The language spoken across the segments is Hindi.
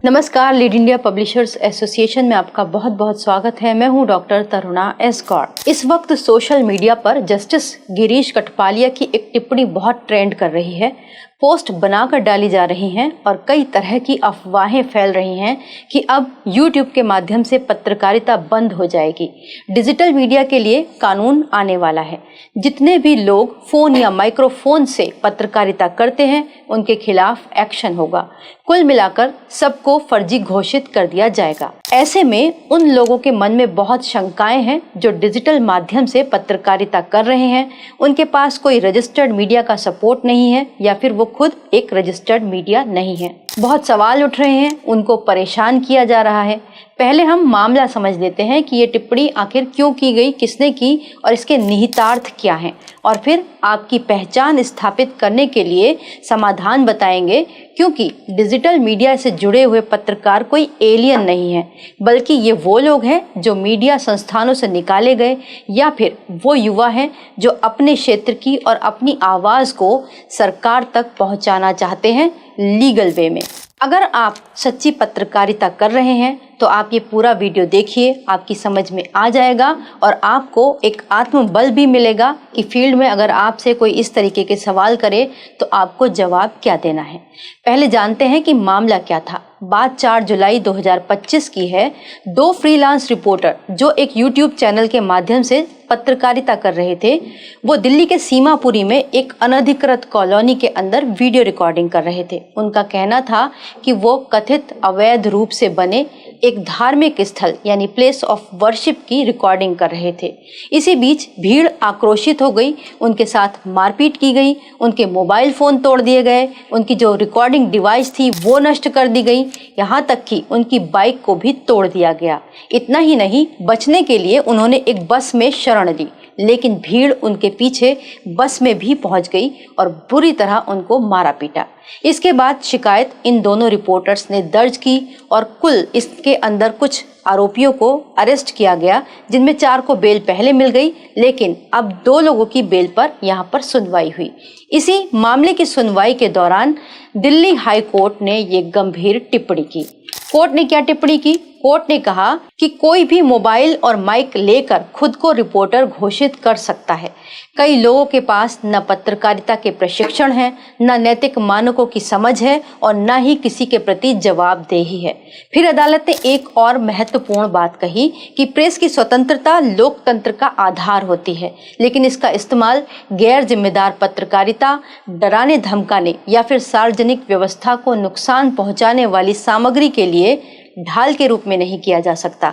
नमस्कार, लीड इंडिया पब्लिशर्स एसोसिएशन में आपका बहुत बहुत स्वागत है। मैं हूं डॉक्टर तरुणा एस गौड़। इस वक्त सोशल मीडिया पर जस्टिस गिरीश कटपालिया की एक टिप्पणी बहुत ट्रेंड कर रही है। पोस्ट बनाकर डाली जा रही हैं और कई तरह की अफवाहें फैल रही हैं कि अब YouTube के माध्यम से पत्रकारिता बंद हो जाएगी। डिजिटल मीडिया के लिए कानून आने वाला है। जितने भी लोग फोन या माइक्रोफोन से पत्रकारिता करते हैं उनके खिलाफ एक्शन होगा। कुल मिलाकर सबको फर्जी घोषित कर दिया जाएगा। ऐसे में उन लोगों के मन में बहुत शंकाएं हैं जो डिजिटल माध्यम से पत्रकारिता कर रहे हैं। उनके पास कोई रजिस्टर्ड मीडिया का सपोर्ट नहीं है या फिर वो खुद एक रजिस्टर्ड मीडिया नहीं है। बहुत सवाल उठ रहे हैं, उनको परेशान किया जा रहा है। पहले हम मामला समझ लेते हैं कि ये टिप्पणी आखिर क्यों की गई, किसने की और इसके निहितार्थ क्या हैं, और फिर आपकी पहचान स्थापित करने के लिए समाधान बताएंगे। क्योंकि डिजिटल मीडिया से जुड़े हुए पत्रकार कोई एलियन नहीं है, बल्कि ये वो लोग हैं जो मीडिया संस्थानों से निकाले गए या फिर वो युवा हैं जो अपने क्षेत्र की और अपनी आवाज़ को सरकार तक पहुंचाना चाहते हैं लीगल वे में। अगर आप सच्ची पत्रकारिता कर रहे हैं तो आप ये पूरा वीडियो देखिए, आपकी समझ में आ जाएगा और आपको एक आत्मबल भी मिलेगा कि फील्ड में अगर आपसे कोई इस तरीके के सवाल करे तो आपको जवाब क्या देना है। पहले जानते हैं कि मामला क्या था। बात 4 जुलाई 2025 की है। 2 फ्रीलांस रिपोर्टर जो एक YouTube चैनल के माध्यम से पत्रकारिता कर रहे थे, वो दिल्ली के सीमापुरी में एक अनधिकृत कॉलोनी के अंदर वीडियो रिकॉर्डिंग कर रहे थे। उनका कहना था कि वो कथित अवैध रूप से बने एक धार्मिक स्थल यानी प्लेस ऑफ वर्शिप की रिकॉर्डिंग कर रहे थे। इसी बीच भीड़ आक्रोशित हो गई, उनके साथ मारपीट की गई, उनके मोबाइल फ़ोन तोड़ दिए गए, उनकी जो रिकॉर्डिंग डिवाइस थी वो नष्ट कर दी गई, यहाँ तक कि उनकी बाइक को भी तोड़ दिया गया। इतना ही नहीं, बचने के लिए उन्होंने एक बस में शरण ली, लेकिन भीड़ उनके पीछे बस में भी पहुंच गई और बुरी तरह उनको मारा पीटा। इसके बाद शिकायत इन दोनों रिपोर्टर्स ने दर्ज की और कुल इसके अंदर कुछ आरोपियों को अरेस्ट किया गया, जिनमें 4 को बेल पहले मिल गई, लेकिन अब 2 लोगों की बेल पर यहाँ पर सुनवाई हुई। इसी मामले की सुनवाई के दौरान दिल्ली हाई कोर्ट ने ये गंभीर टिप्पणी की। कोर्ट ने क्या टिप्पणी की? कोर्ट ने कहा कि कोई भी मोबाइल और माइक लेकर खुद को रिपोर्टर घोषित कर सकता है। कई लोगों के पास न पत्रकारिता के प्रशिक्षण है, न नैतिक मानकों की समझ है और न ही किसी के प्रति जवाबदेही है। फिर अदालत ने एक और महत्वपूर्ण बात कही कि प्रेस की स्वतंत्रता लोकतंत्र का आधार होती है, लेकिन इसका इस्तेमाल गैर जिम्मेदार पत्रकारिता, डराने धमकाने या फिर सार्वजनिक व्यवस्था को नुकसान पहुंचाने वाली सामग्री के लिए ढाल के रूप में नहीं किया जा सकता।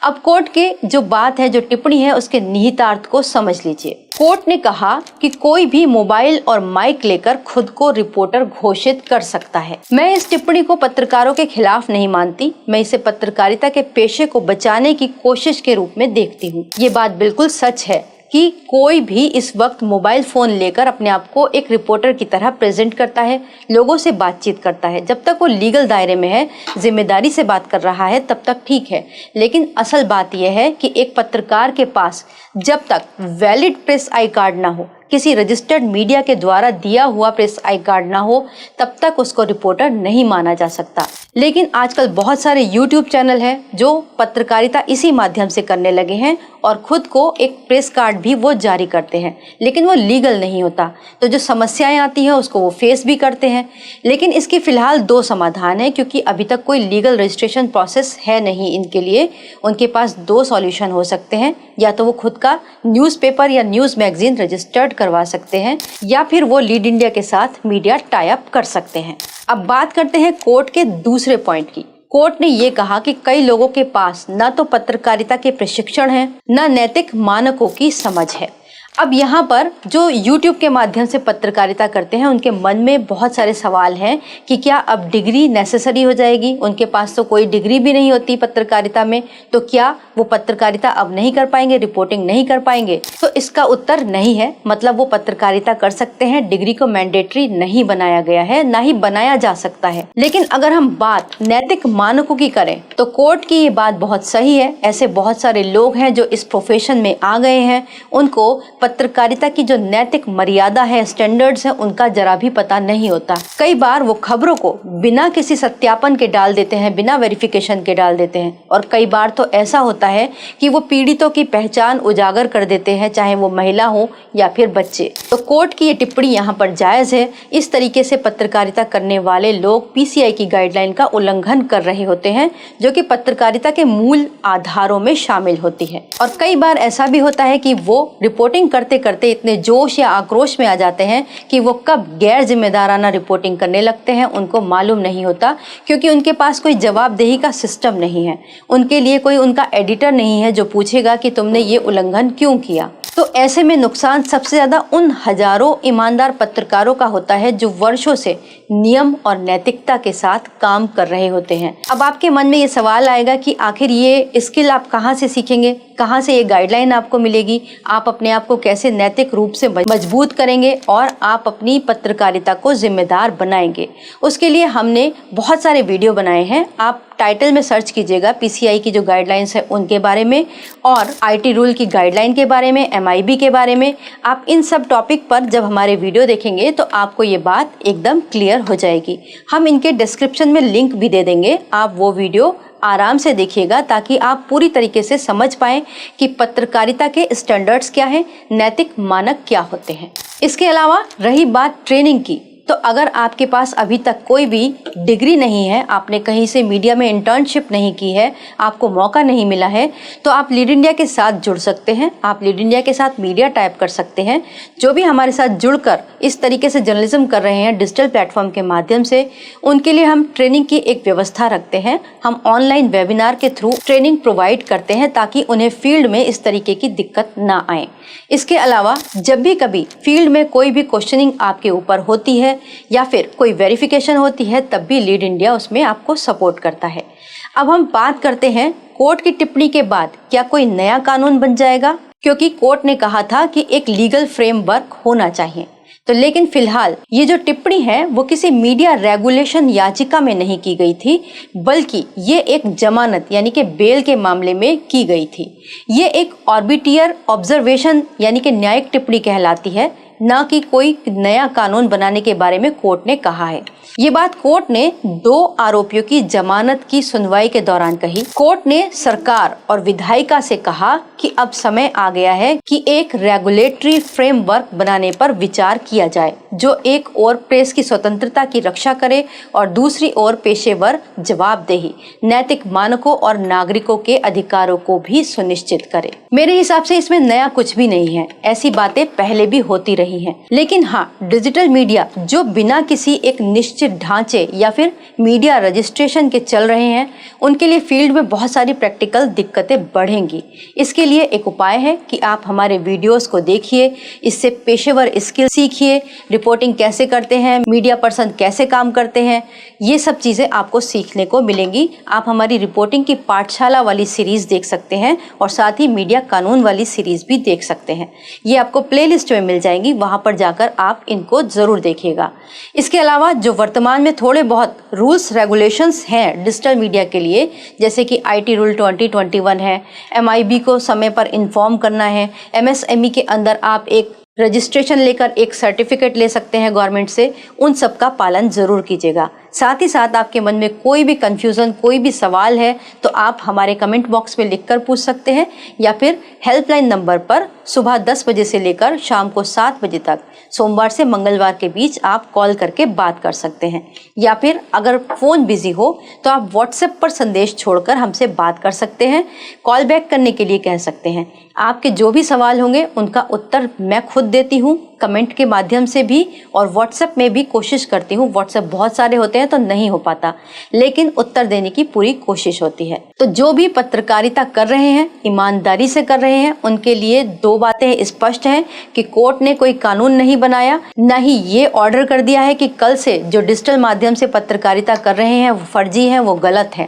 अब कोर्ट के जो बात है, जो टिप्पणी है, उसके निहितार्थ को समझ लीजिए। कोर्ट ने कहा कि कोई भी मोबाइल और माइक लेकर खुद को रिपोर्टर घोषित कर सकता है। मैं इस टिप्पणी को पत्रकारों के खिलाफ नहीं मानती, मैं इसे पत्रकारिता के पेशे को बचाने की कोशिश के रूप में देखती हूँ। ये बात बिल्कुल सच है कि कोई भी इस वक्त मोबाइल फ़ोन लेकर अपने आप को एक रिपोर्टर की तरह प्रेजेंट करता है, लोगों से बातचीत करता है। जब तक वो लीगल दायरे में है, जिम्मेदारी से बात कर रहा है, तब तक ठीक है। लेकिन असल बात यह है कि एक पत्रकार के पास जब तक वैलिड प्रेस आई कार्ड ना हो, किसी रजिस्टर्ड मीडिया के द्वारा दिया हुआ प्रेस आई कार्ड ना हो, तब तक उसको रिपोर्टर नहीं माना जा सकता। लेकिन आजकल बहुत सारे YouTube चैनल हैं जो पत्रकारिता इसी माध्यम से करने लगे हैं और खुद को एक प्रेस कार्ड भी वो जारी करते हैं, लेकिन वो लीगल नहीं होता। तो जो समस्याएं आती हैं उसको वो फेस भी करते हैं। लेकिन इसकी फ़िलहाल 2 समाधान है, क्योंकि अभी तक कोई लीगल रजिस्ट्रेशन प्रोसेस है नहीं इनके लिए। उनके पास 2 सॉल्यूशन हो सकते हैं, या तो वो खुद का न्यूज़पेपर या न्यूज़ मैगजीन रजिस्टर्ड करवा सकते हैं, या फिर वो लीड इंडिया के साथ मीडिया टाई अप कर सकते हैं। अब बात करते हैं कोर्ट के दूसरे पॉइंट की। कोर्ट ने ये कहा कि कई लोगों के पास न तो पत्रकारिता के प्रशिक्षण है, न नैतिक मानकों की समझ है। अब यहाँ पर जो YouTube के माध्यम से पत्रकारिता करते हैं उनके मन में बहुत सारे सवाल हैं कि क्या अब डिग्री नेसेसरी हो जाएगी। उनके पास तो कोई डिग्री भी नहीं होती पत्रकारिता में, तो क्या वो पत्रकारिता अब नहीं कर पाएंगे, रिपोर्टिंग नहीं कर पाएंगे? तो इसका उत्तर नहीं है। मतलब वो पत्रकारिता कर सकते हैं, डिग्री को मैंडेटरी नहीं बनाया गया है, ना ही बनाया जा सकता है। लेकिन अगर हम बात नैतिक मानकों की करें तो कोर्ट की ये बात बहुत सही है। ऐसे बहुत सारे लोग हैं जो इस प्रोफेशन में आ गए हैं, उनको पत्रकारिता की जो नैतिक मर्यादा है, स्टैंडर्ड्स है, उनका जरा भी पता नहीं होता। कई बार वो खबरों को बिना किसी सत्यापन के डाल देते हैं, बिना वेरिफिकेशन के डाल देते हैं, और कई बार तो ऐसा होता है कि वो पीड़ितों की पहचान उजागर कर देते हैं, चाहे वो महिला हो या फिर बच्चे। तो कोर्ट की ये टिप्पणी यहाँ पर जायज है। इस तरीके से पत्रकारिता करने वाले लोग पीसीआई की गाइडलाइन का उल्लंघन कर रहे होते हैं, जो कि पत्रकारिता के मूल आधारों में शामिल होती है। और कई बार ऐसा भी होता है कि वो रिपोर्टिंग करते करते इतने जोश या आक्रोश में आ जाते हैं कि वो कब गैर जिम्मेदाराना रिपोर्टिंग करने लगते हैं उनको मालूम नहीं होता, क्योंकि उनके पास कोई जवाबदेही का सिस्टम नहीं है। उनके लिए कोई उनका एडिटर नहीं है जो पूछेगा कि तुमने ये उल्लंघन क्यों किया। तो ऐसे में नुकसान सबसे ज्यादा उन हजारों ईमानदार पत्रकारों का होता है जो वर्षों से नियम और नैतिकता के साथ काम कर रहे होते हैं। अब आपके मन में ये सवाल आएगा कि आखिर ये स्किल आप कहाँ से सीखेंगे, कहाँ से ये गाइडलाइन आपको मिलेगी, आप अपने आप को कैसे नैतिक रूप से मजबूत करेंगे और आप अपनी पत्रकारिता को जिम्मेदार बनाएंगे। उसके लिए हमने बहुत सारे वीडियो बनाए हैं। आप टाइटल में सर्च कीजिएगा पीसीआई की जो गाइडलाइंस है उनके बारे में और आईटी रूल की गाइडलाइन के बारे में, एमआईबी के बारे में। आप इन सब टॉपिक पर जब हमारे वीडियो देखेंगे तो आपको ये बात एकदम क्लियर हो जाएगी। हम इनके डिस्क्रिप्शन में लिंक भी दे देंगे, आप वो वीडियो आराम से देखिएगा ताकि आप पूरी तरीके से समझ पाएं कि पत्रकारिता के स्टैंडर्ड्स क्या हैं, नैतिक मानक क्या होते हैं। इसके अलावा रही बात ट्रेनिंग की, तो अगर आपके पास अभी तक कोई भी डिग्री नहीं है, आपने कहीं से मीडिया में इंटर्नशिप नहीं की है, आपको मौका नहीं मिला है, तो आप लीड इंडिया के साथ जुड़ सकते हैं। आप लीड इंडिया के साथ मीडिया टाइप कर सकते हैं। जो भी हमारे साथ जुड़कर इस तरीके से जर्नलिज्म कर रहे हैं डिजिटल प्लेटफॉर्म के माध्यम से, उनके लिए हम ट्रेनिंग की एक व्यवस्था रखते हैं। हम ऑनलाइन वेबिनार के थ्रू ट्रेनिंग प्रोवाइड करते हैं ताकि उन्हें फील्ड में इस तरीके की दिक्कत ना आए। इसके अलावा जब भी कभी फील्ड में कोई भी क्वेश्चनिंग आपके ऊपर होती है या फिर कोई वेरिफिकेशन होती है, तब भी लीड इंडिया उसमें आपको सपोर्ट करता है। अब हम बात करते हैं कोर्ट की टिप्पणी के बाद क्या कोई नया कानून बन जाएगा, क्योंकि कोर्ट ने कहा था कि एक लीगल फ्रेमवर्क होना चाहिए। तो लेकिन फिलहाल ये जो टिप्पणी है वो किसी मीडिया रेगुलेशन याचिका में नहीं की गई थी, बल्कि ये एक जमानत यानी कि बेल के मामले में की गई थी। ये एक ऑर्बिटियर ऑब्जर्वेशन यानी कि न्यायिक टिप्पणी कहलाती है, ना कि कोई नया कानून बनाने के बारे में कोर्ट ने कहा है। ये बात कोर्ट ने 2 आरोपियों की जमानत की सुनवाई के दौरान कही। कोर्ट ने सरकार और विधायिका से कहा कि अब समय आ गया है कि एक रेगुलेटरी फ्रेमवर्क बनाने पर विचार किया जाए, जो एक ओर प्रेस की स्वतंत्रता की रक्षा करे और दूसरी ओर पेशेवर जवाबदेही, नैतिक मानकों और नागरिकों के अधिकारों को भी सुनिश्चित करे। मेरे हिसाब से इसमें नया कुछ भी नहीं है, ऐसी बातें पहले भी होती रही हैं। लेकिन हाँ, डिजिटल मीडिया जो बिना किसी एक निश्चित ढांचे या फिर मीडिया रजिस्ट्रेशन के चल रहे हैं, उनके लिए फील्ड में बहुत सारी प्रैक्टिकल दिक्कतें बढ़ेंगी। इसके लिए एक उपाय है कि आप हमारे वीडियोस को देखिए, इससे पेशेवर स्किल सीखिए, रिपोर्टिंग कैसे करते हैं, मीडिया पर्सन कैसे काम करते हैं, ये सब चीजें आपको सीखने को मिलेंगी। आप हमारी रिपोर्टिंग की पाठशाला वाली सीरीज देख सकते हैं और साथ ही मीडिया कानून वाली सीरीज भी देख सकते हैं। ये आपको प्लेलिस्ट में मिल जाएंगी, वहां पर जाकर आप इनको जरूर देखिएगा। इसके अलावा जो वर्तमान में थोड़े बहुत रूल्स रेगुलेशंस हैं डिजिटल मीडिया के लिए, जैसे कि आईटी रूल 2021 है, एमआईबी को समय पर इन्फॉर्म करना है, एमएसएमई के अंदर आप एक रजिस्ट्रेशन लेकर एक सर्टिफिकेट ले सकते हैं गवर्नमेंट से, उन सब का पालन जरूर कीजिएगा। साथ ही साथ आपके मन में कोई भी कंफ्यूजन, कोई भी सवाल है तो आप हमारे कमेंट बॉक्स में लिखकर पूछ सकते हैं, या फिर हेल्पलाइन नंबर पर सुबह 10 बजे से लेकर शाम को 7 बजे तक सोमवार से मंगलवार के बीच आप कॉल करके बात कर सकते हैं। या फिर अगर फ़ोन बिजी हो तो आप व्हाट्सएप पर संदेश छोड़कर हमसे बात कर सकते हैं, कॉल बैक करने के लिए कह सकते हैं। आपके जो भी सवाल होंगे उनका उत्तर मैं खुद देती हूँ, कमेंट के माध्यम से भी और व्हाट्सएप में भी कोशिश करती हूँ। व्हाट्सएप बहुत सारे होते हैं तो नहीं हो पाता, लेकिन उत्तर देने की पूरी कोशिश होती है। तो जो भी पत्रकारिता कर रहे हैं, ईमानदारी से कर रहे हैं, उनके लिए 2 बातें स्पष्ट हैं कि कोर्ट ने कोई कानून नहीं बनाया, न ही ये ऑर्डर कर दिया है कि कल से जो डिजिटल माध्यम से पत्रकारिता कर रहे हैं वो फर्जी हैं, वो गलत है।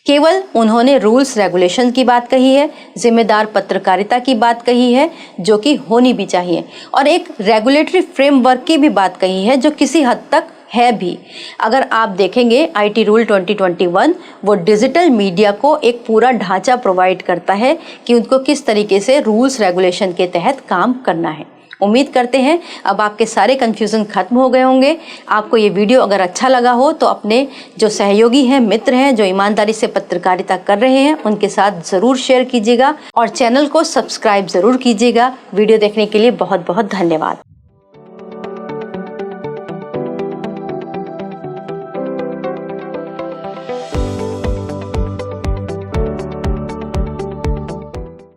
केवल उन्होंने रूल्स रेगुलेशन की बात कही है, जिम्मेदार पत्रकारिता की बात कही है, जो कि होनी भी चाहिए, और एक रेगुलेटरी फ्रेमवर्क की भी बात कही है जो किसी हद तक है भी। अगर आप देखेंगे आईटी रूल 2021 वो डिजिटल मीडिया को एक पूरा ढांचा प्रोवाइड करता है कि उनको किस तरीके से रूल्स रेगुलेशन के तहत काम करना है। उम्मीद करते हैं अब आपके सारे कन्फ्यूज़न खत्म हो गए होंगे। आपको ये वीडियो अगर अच्छा लगा हो तो अपने जो सहयोगी हैं, मित्र हैं, जो ईमानदारी से पत्रकारिता कर रहे हैं, उनके साथ ज़रूर शेयर कीजिएगा और चैनल को सब्सक्राइब ज़रूर कीजिएगा। वीडियो देखने के लिए बहुत बहुत धन्यवाद।